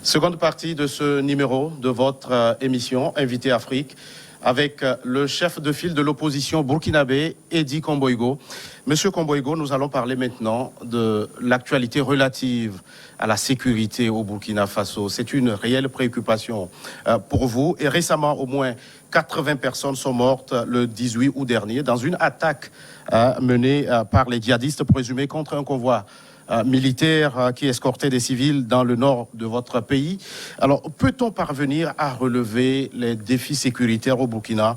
Seconde partie de ce numéro de votre émission Invité Afrique avec le chef de file de l'opposition burkinabé, Eddy Komboigo. Monsieur Komboigo, nous allons parler maintenant de l'actualité relative à la sécurité au Burkina Faso. C'est une réelle préoccupation pour vous. Et récemment, au moins 80 personnes sont mortes le 18 août dernier dans une attaque menée par les djihadistes présumés contre un convoi militaire qui escortait des civils dans le nord de votre pays. Alors, peut-on parvenir à relever les défis sécuritaires au Burkina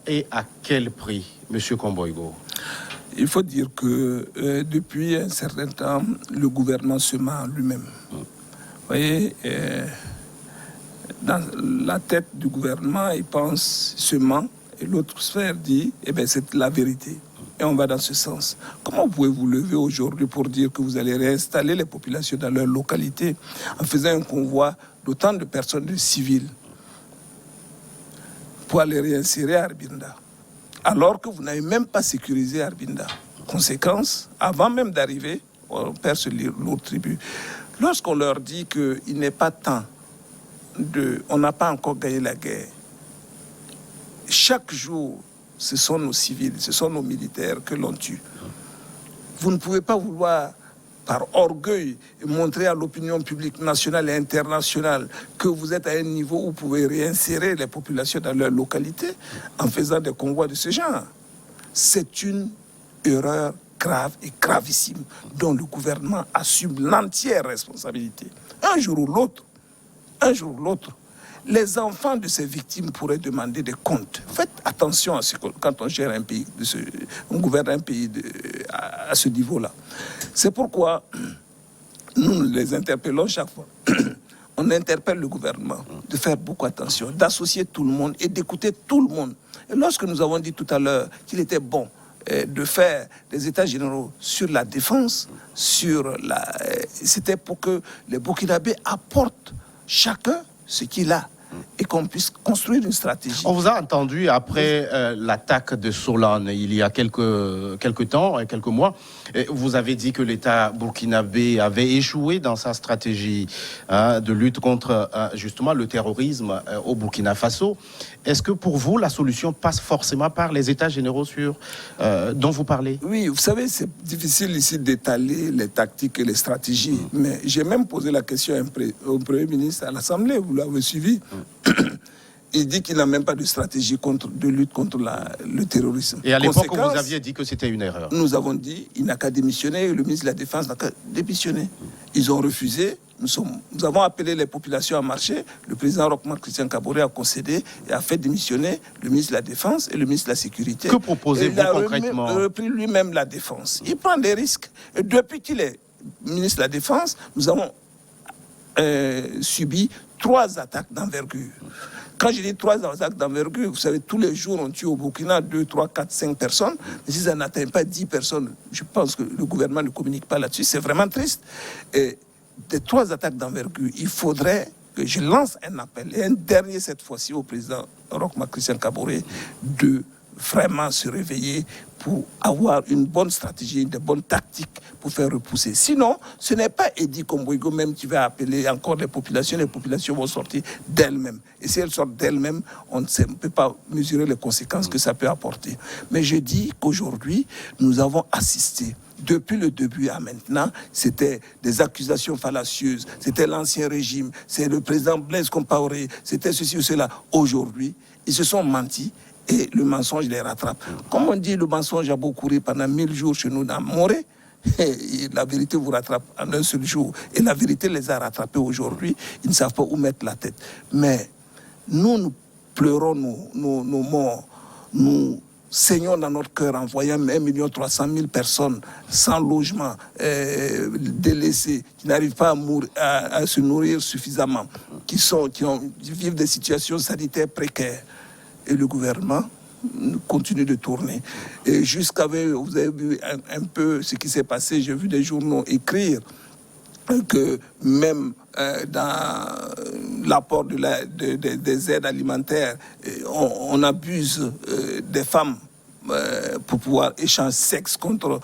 et à quel prix, Monsieur Komboigo? Il faut dire que depuis un certain temps, le gouvernement se ment lui-même. Vous voyez, dans la tête du gouvernement, il pense, se ment, et l'autre sphère dit, eh bien, c'est la vérité. Et on va dans ce sens. Comment pouvez-vous lever aujourd'hui pour dire que vous allez réinstaller les populations dans leur localité en faisant un convoi d'autant de personnes, de civils, pour aller réinsérer à Arbinda, alors que vous n'avez même pas sécurisé Arbinda? Conséquence, avant même d'arriver, on perd ce lourd tribut. Lorsqu'on leur dit qu'il n'est pas temps on n'a pas encore gagné la guerre, chaque jour, ce sont nos civils, ce sont nos militaires que l'on tue. Vous ne pouvez pas vouloir, par orgueil, montrer à l'opinion publique nationale et internationale que vous êtes à un niveau où vous pouvez réinsérer les populations dans leur localité en faisant des convois de ce genre. C'est une erreur grave et gravissime dont le gouvernement assume l'entière responsabilité. Un jour ou l'autre, les enfants de ces victimes pourraient demander des comptes. Faites attention à ce que, quand on gère un pays, on gouverne un pays à ce niveau-là. C'est pourquoi nous les interpellons chaque fois. On interpelle le gouvernement de faire beaucoup attention, d'associer tout le monde et d'écouter tout le monde. Et lorsque nous avons dit tout à l'heure qu'il était bon de faire des états généraux sur la défense, c'était pour que les Burkinabés apportent chacun ce qu'il a et qu'on puisse construire une stratégie. On vous a entendu après l'attaque de Solane il y a quelques temps, quelques mois. Vous avez dit que l'État burkinabé avait échoué dans sa stratégie de lutte contre justement le terrorisme au Burkina Faso. Est-ce que pour vous, la solution passe forcément par les États généraux dont vous parlez? Oui, vous savez, c'est difficile ici d'étaler les tactiques et les stratégies. Mais j'ai même posé la question au Premier ministre à l'Assemblée, vous l'avez suivi. Il dit qu'il n'a même pas de stratégie de lutte contre le terrorisme. Et à l'époque, vous aviez dit que c'était une erreur. Nous avons dit qu'il n'a qu'à démissionner, le ministre de la Défense n'a qu'à démissionner. Ils ont refusé. Nous avons appelé les populations à marcher. Le président Roch-Marc Christian Kaboré a concédé et a fait démissionner le ministre de la Défense et le ministre de la Sécurité. Que proposez-vous concrètement? Il a repris lui-même la défense. Il prend des risques. Et depuis qu'il est ministre de la Défense, nous avons subi 3 attaques d'envergure. Quand je dis 3 attaques d'envergure, vous savez, tous les jours on tue au Burkina 2, 3, 4, 5 personnes. Mais si ça n'atteint pas 10 personnes, je pense que le gouvernement ne communique pas là-dessus. C'est vraiment triste. Et des 3 attaques d'envergure, il faudrait que je lance un appel, et un dernier cette fois-ci au président Roch-Marc Christian Kaboré, de vraiment se réveiller pour avoir une bonne stratégie, de bonnes tactiques pour faire repousser. Sinon, ce n'est pas Eddy Komboigo même qui va appeler encore les populations vont sortir d'elles-mêmes. Et si elles sortent d'elles-mêmes, on ne peut pas mesurer les conséquences que ça peut apporter. Mais je dis qu'aujourd'hui, nous avons assisté. Depuis le début à maintenant, c'était des accusations fallacieuses, c'était l'ancien régime, c'est le président Blaise Compaoré, c'était ceci ou cela. Aujourd'hui, ils se sont menti et le mensonge les rattrape. Comme on dit, le mensonge a beau courir pendant 1000 jours chez nous dans Morée, et la vérité vous rattrape en un seul jour. Et la vérité les a rattrapés aujourd'hui, ils ne savent pas où mettre la tête. Mais nous pleurons nos morts, nous saignons dans notre cœur en voyant 1 300 000 personnes sans logement, délaissées, qui n'arrivent pas à se nourrir suffisamment, qui vivent des situations sanitaires précaires. Et le gouvernement continue de tourner. Et vous avez vu un peu ce qui s'est passé, j'ai vu des journaux écrire que même dans l'apport des aides alimentaires, on abuse des femmes pour pouvoir échanger sexe contre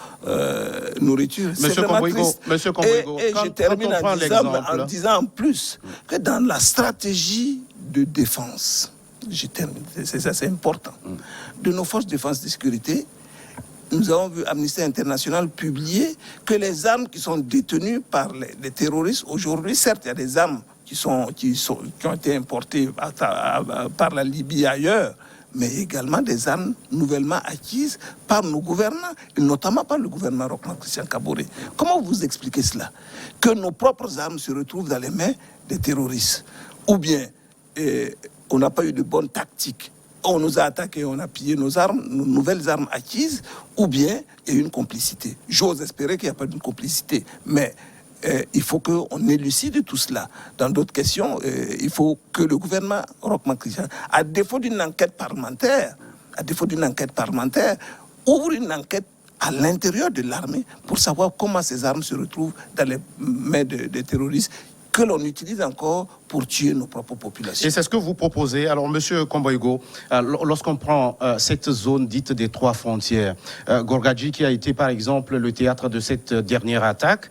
nourriture. Monsieur Komboigo, et je termine en disant en plus que dans la stratégie de défense, c'est important, de nos forces de défense et de sécurité, nous avons vu Amnesty International publier que les armes qui sont détenues par les terroristes aujourd'hui, certes, il y a des armes qui ont été importées par la Libye et ailleurs, mais également des armes nouvellement acquises par nos gouvernants, et notamment par le gouvernement Roch Marc Christian Kaboré. Comment vous expliquez cela? Que nos propres armes se retrouvent dans les mains des terroristes? Ou bien on n'a pas eu de bonne tactique? On nous a attaqués, on a pillé nos armes, nos nouvelles armes acquises, ou bien il y a une complicité. J'ose espérer qu'il n'y a pas de complicité, mais il faut qu'on élucide tout cela. Dans d'autres questions, il faut que le gouvernement Roch Marc Christian, à défaut d'une enquête parlementaire, ouvre une enquête à l'intérieur de l'armée pour savoir comment ces armes se retrouvent dans les mains des terroristes que l'on utilise encore pour tuer nos propres populations. Et c'est ce que vous proposez. Alors, Monsieur Komboigo, lorsqu'on prend cette zone dite des 3 frontières, Gorgadji qui a été par exemple le théâtre de cette dernière attaque,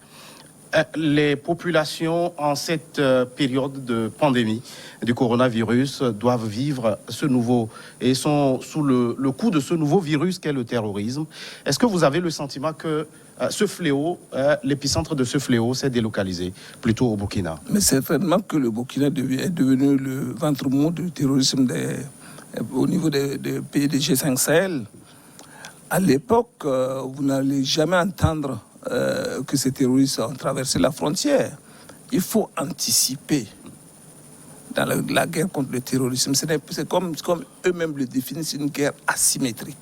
les populations en cette période de pandémie du coronavirus doivent vivre ce nouveau et sont sous le coup de ce nouveau virus qu'est le terrorisme. Est-ce que vous avez le sentiment que ce fléau, l'épicentre de ce fléau s'est délocalisé plutôt au Burkina? Mais certainement que le Burkina est devenu le ventre mou du terrorisme au niveau des pays de G5 Sahel. À l'époque, vous n'allez jamais entendre que ces terroristes ont traversé la frontière. Il faut anticiper dans la guerre contre le terrorisme. C'est comme eux-mêmes le définissent, une guerre asymétrique.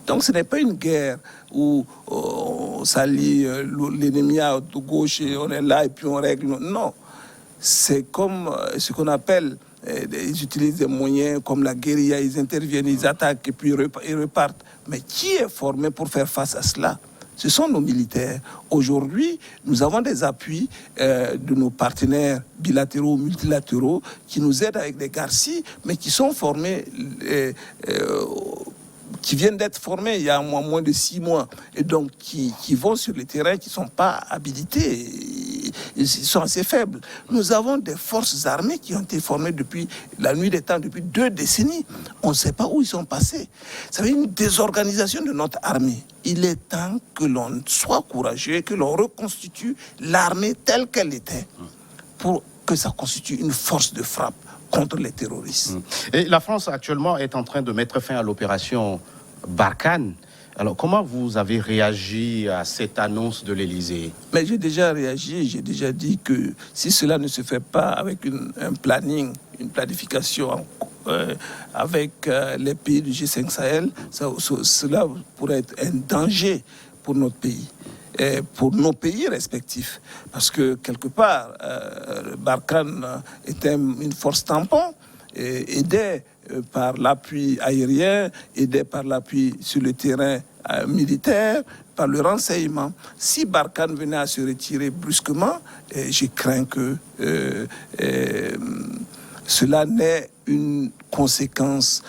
Donc ce n'est pas une guerre où on s'allie l'ennemi à gauche et on est là et puis on règle. Non, c'est comme ce qu'on appelle, ils utilisent des moyens comme la guérilla, ils interviennent, ils attaquent et puis ils repartent. Mais qui est formé pour faire face à cela? Ce sont nos militaires. Aujourd'hui, nous avons des appuis de nos partenaires bilatéraux, multilatéraux, qui nous aident avec des GARCI, mais qui sont formés, qui viennent d'être formés il y a moins de 6 mois, et donc qui vont sur le terrain, qui ne sont pas habilités, ils sont assez faibles. Nous avons des forces armées qui ont été formées depuis la nuit des temps, depuis 2 décennies. On ne sait pas où ils sont passés. Ça veut dire une désorganisation de notre armée. Il est temps que l'on soit courageux, que l'on reconstitue l'armée telle qu'elle était, pour que ça constitue une force de frappe contre les terroristes. Et la France actuellement est en train de mettre fin à l'opération Barkhane. Alors, comment vous avez réagi à cette annonce de l'Élysée? Mais j'ai déjà réagi, j'ai déjà dit que si cela ne se fait pas avec un planning, une planification avec les pays du G5 Sahel, cela pourrait être un danger pour notre pays. Et pour nos pays respectifs. Parce que, quelque part, Barkhane était une force tampon, aidée par l'appui aérien, aidée par l'appui sur le terrain militaire, par le renseignement. Si Barkhane venait à se retirer brusquement, je crains que cela n'ait une conséquence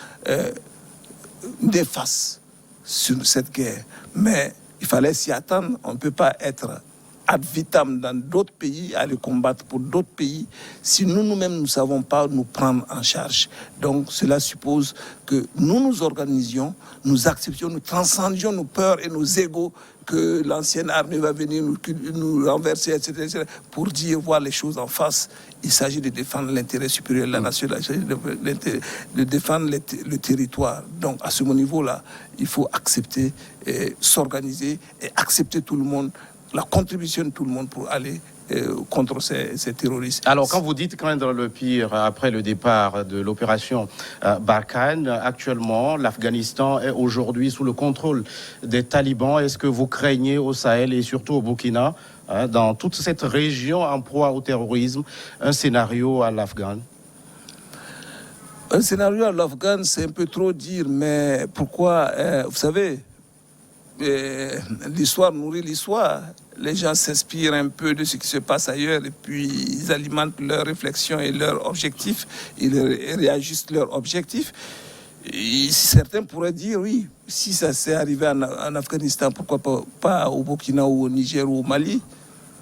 néfaste sur cette guerre. Mais il fallait s'y attendre. On ne peut pas être ad vitam dans d'autres pays, aller combattre pour d'autres pays, si nous-mêmes ne savons pas nous prendre en charge. Donc cela suppose que nous nous organisions, nous acceptions, nous transcendions nos peurs et nos égos, que l'ancienne armée va venir nous renverser, etc., pour dire, voir les choses en face. Il s'agit de défendre l'intérêt supérieur de la nation, il s'agit de défendre le territoire. Donc à ce niveau-là, il faut accepter, s'organiser et accepter tout le monde, la contribution de tout le monde pour aller contre ces terroristes. Alors, quand vous dites craindre le pire après le départ de l'opération Barkhane, actuellement, l'Afghanistan est aujourd'hui sous le contrôle des talibans. Est-ce que vous craignez au Sahel et surtout au Burkina, dans toute cette région en proie au terrorisme, un scénario à l'Afghan? Un scénario à l'Afghan, c'est un peu trop dire, mais pourquoi vous savez, l'histoire nourrit l'histoire. Les gens s'inspirent un peu de ce qui se passe ailleurs et puis ils alimentent leurs réflexions et leurs objectifs, ils réajustent leurs objectifs. Et certains pourraient dire, oui, si ça s'est arrivé en Afghanistan, pourquoi pas au Burkina ou au Niger ou au Mali?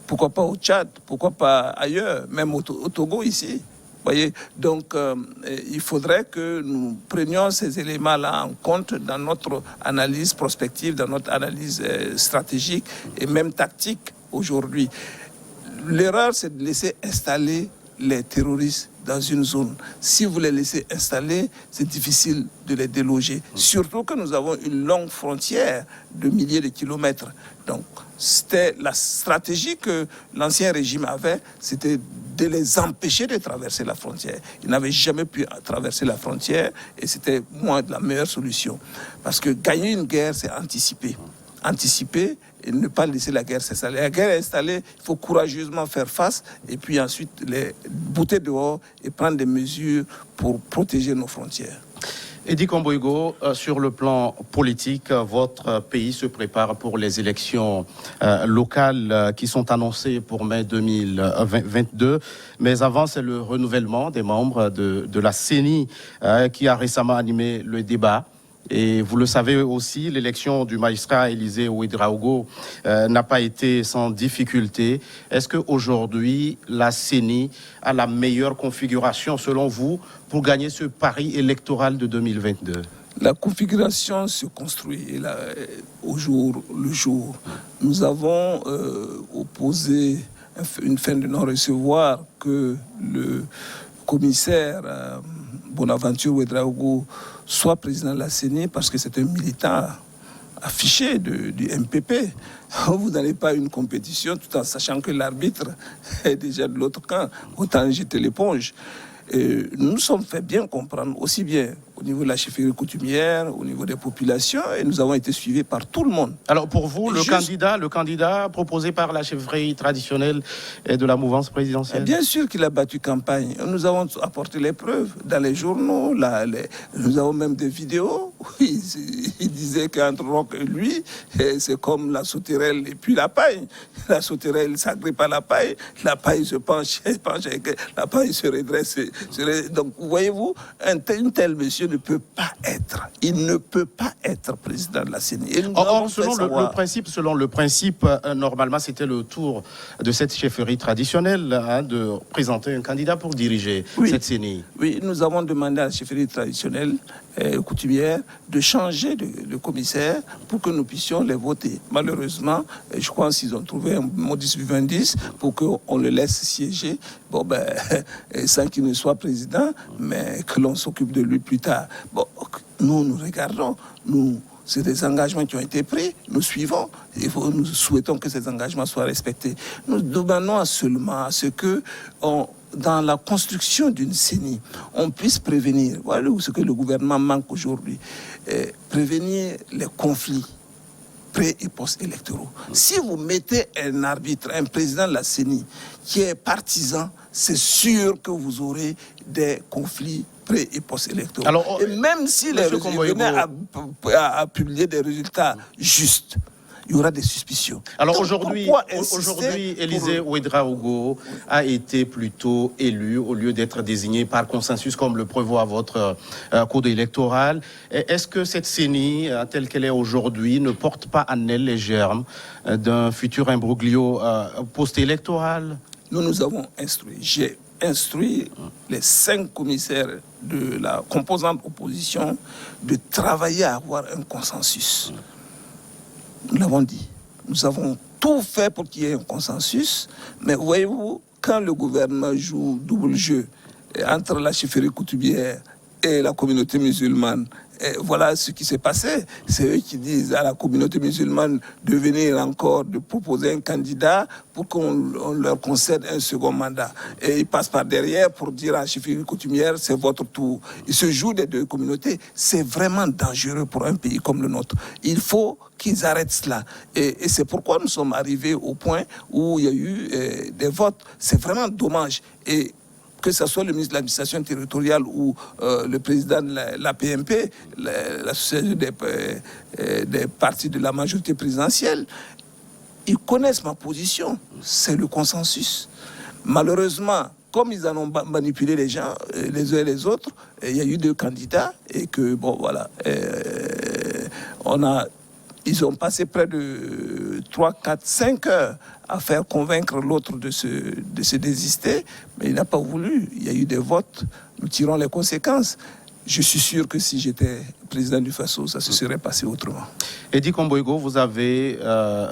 Pourquoi pas au Tchad? Pourquoi pas ailleurs? Même au Togo ici. Voyez, donc il faudrait que nous prenions ces éléments-là en compte dans notre analyse prospective, dans notre analyse stratégique et même tactique aujourd'hui. L'erreur, c'est de laisser installer les terroristes dans une zone. Si vous les laissez installer, c'est difficile de les déloger. Surtout que nous avons une longue frontière de milliers de kilomètres. Donc, c'était la stratégie que l'ancien régime avait, c'était de les empêcher de traverser la frontière. Ils n'avaient jamais pu traverser la frontière et c'était, moi, la meilleure solution. Parce que gagner une guerre, c'est anticiper. Anticiper et ne pas laisser la guerre s'installer. La guerre est installée, il faut courageusement faire face et puis ensuite les bouter dehors et prendre des mesures pour protéger nos frontières. Edi Komboigo, sur le plan politique, votre pays se prépare pour les élections locales qui sont annoncées pour mai 2022. Mais avant, c'est le renouvellement des membres de la CENI qui a récemment animé le débat. Et vous le savez aussi, l'élection du magistrat Élisée Ouédraogo n'a pas été sans difficulté. Est-ce qu'aujourd'hui, la CENI a la meilleure configuration, selon vous, pour gagner ce pari électoral de 2022 ? La configuration se construit au jour le jour. Nous avons opposé une fin de non-recevoir que le commissaire Bonaventure Ouédraogo soit président de la CENI parce que c'est un militant affiché du MPP. Vous n'allez pas à une compétition tout en sachant que l'arbitre est déjà de l'autre camp. Autant jeter l'éponge. Et nous sommes fait bien comprendre, aussi bien au niveau de la chefferie coutumière, au niveau des populations, et nous avons été suivis par tout le monde. Alors pour vous, le candidat proposé par la chefferie traditionnelle et de la mouvance présidentielle? Bien sûr qu'il a battu campagne. Nous avons apporté les preuves dans les journaux. Nous avons même des vidéos où il disait qu'entre Roch et lui, c'est comme la sauterelle et puis la paille. La sauterelle s'agrippe à la paille se penche, la paille se redresse. Donc, voyez-vous, un tel monsieur ne peut pas être. Il ne peut pas être président de la CENI. Or, selon le principe, normalement, c'était le tour de cette chefferie traditionnelle de présenter un candidat pour diriger cette CENI. Oui, nous avons demandé à la chefferie traditionnelle coutumière de changer de commissaire pour que nous puissions les voter. Malheureusement, je crois qu'ils ont trouvé un modus vivendi pour qu'on le laisse siéger, sans qu'il ne soit président, mais que l'on s'occupe de lui plus tard. Bon, nous regardons, c'est des engagements qui ont été pris, nous suivons, nous souhaitons que ces engagements soient respectés. Nous demandons seulement à ce que dans la construction d'une CENI, on puisse prévenir, voilà ce que le gouvernement manque aujourd'hui, prévenir les conflits pré- et post-électoraux. Si vous mettez un arbitre, un président de la CENI qui est partisan, c'est sûr que vous aurez des conflits pré- et post-électoraux. Alors, et même si les résultats venaient à publier des résultats justes, il y aura des suspicions. Alors aujourd'hui, Élisée Ouédraogo a été plutôt élu au lieu d'être désigné par consensus comme le prévoit votre code électoral. Est-ce que cette CENI, telle qu'elle est aujourd'hui, ne porte pas en elle les germes d'un futur imbroglio post-électoral? Nous avons instruit. J'ai instruit les 5 commissaires de la composante opposition de travailler à avoir un consensus. Nous l'avons dit. Nous avons tout fait pour qu'il y ait un consensus. Mais voyez-vous, quand le gouvernement joue double jeu entre la chefferie coutumière et la communauté musulmane, voilà ce qui s'est passé. C'est eux qui disent à la communauté musulmane de venir encore, de proposer un candidat pour qu'on leur concède un second mandat. Et ils passent par derrière pour dire à la chefferie coutumière, c'est votre tour. Ils se jouent des deux communautés. C'est vraiment dangereux pour un pays comme le nôtre. Il faut qu'ils arrêtent cela. Et c'est pourquoi nous sommes arrivés au point où il y a eu des votes. C'est vraiment dommage. Et que ce soit le ministre de l'administration territoriale ou le président de la PMP, l'association des partis de la majorité présidentielle, ils connaissent ma position. C'est le consensus. Malheureusement, comme ils en ont manipulé les gens, les uns et les autres, il y a eu 2 candidats et que, bon, voilà, ils ont passé près de 3, 4, 5 heures à faire convaincre l'autre de se désister, mais il n'a pas voulu. Il y a eu des votes, nous tirons les conséquences. Je suis sûr que si j'étais président du Faso, ça se serait passé autrement. Edi Komboigo, vous avez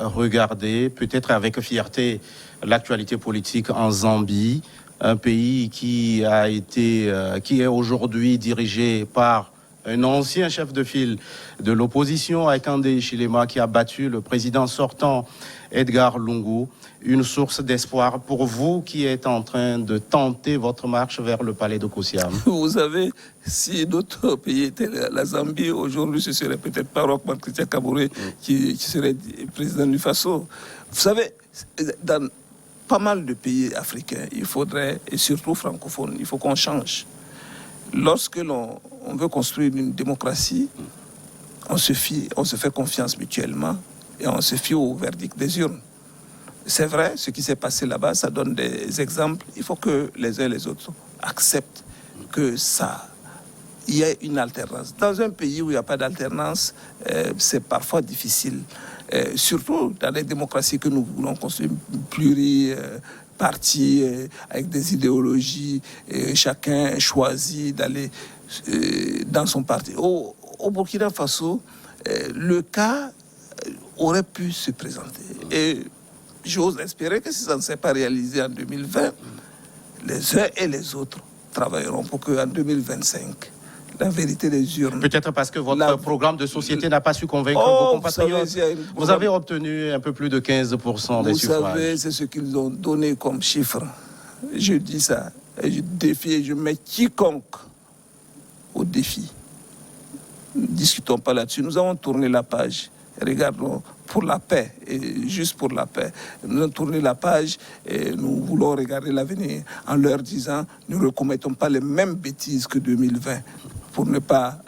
regardé, peut-être avec fierté, l'actualité politique en Zambie, un pays qui est aujourd'hui dirigé par un ancien chef de file de l'opposition, Hakainde Hichilema, qui a battu le président sortant, Edgar Lungu. Une source d'espoir pour vous qui êtes en train de tenter votre marche vers le palais de Kosiam. Vous savez, si d'autres pays étaient la Zambie, aujourd'hui, ce serait peut-être pas Roch-Marc Christian Kaboré qui serait président du Faso. Vous savez, dans pas mal de pays africains, il faudrait, et surtout francophones, il faut qu'on change. Lorsque l'on veut construire une démocratie, on se fait confiance mutuellement et on se fie au verdict des urnes. C'est vrai, ce qui s'est passé là-bas, ça donne des exemples. Il faut que les uns et les autres acceptent que il y a une alternance. Dans un pays où il n'y a pas d'alternance, c'est parfois difficile. Surtout dans les démocraties que nous voulons construire, pluripartis, avec des idéologies, chacun choisit d'aller dans son parti. Au Burkina Faso, le cas aurait pu se présenter. Et j'ose espérer que si ça ne s'est pas réalisé en 2020, les uns et les autres travailleront pour qu'en 2025, la vérité des urnes... Peut-être parce que votre programme de société n'a pas su convaincre vos compatriotes. Vous avez obtenu un peu plus de 15% des suffrages. Vous savez, c'est ce qu'ils ont donné comme chiffre. Je dis ça, et je défie, et je mets quiconque au défi. Ne discutons pas là-dessus. Nous avons tourné la page. Regardons pour la paix, et juste pour la paix. Nous avons tourné la page et nous voulons regarder l'avenir en leur disant ne recommettons pas les mêmes bêtises que 2020 pour ne pas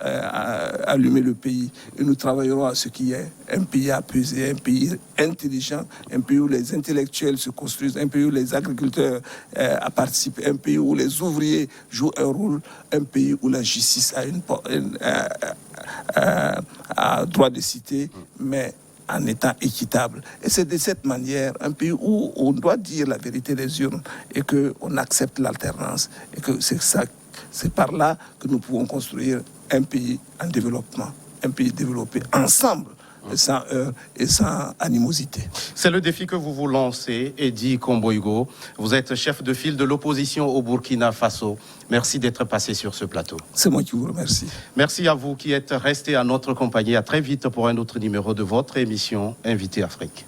allumer le pays. Et nous travaillerons à ce qui est un pays apaisé, un pays intelligent, un pays où les intellectuels se construisent, un pays où les agriculteurs participent, un pays où les ouvriers jouent un rôle, un pays où la justice a droit de citer, mais en étant équitable. Et c'est de cette manière, un pays où on doit dire la vérité des urnes et qu'on accepte l'alternance. Et que c'est par là que nous pouvons construire un pays en développement, un pays développé ensemble, sans heurts et sans animosité. C'est le défi que vous vous lancez, Edi Komboigo. Vous êtes chef de file de l'opposition au Burkina Faso. Merci d'être passé sur ce plateau. C'est moi qui vous remercie. Merci à vous qui êtes restés à notre compagnie. À très vite pour un autre numéro de votre émission Invité Afrique.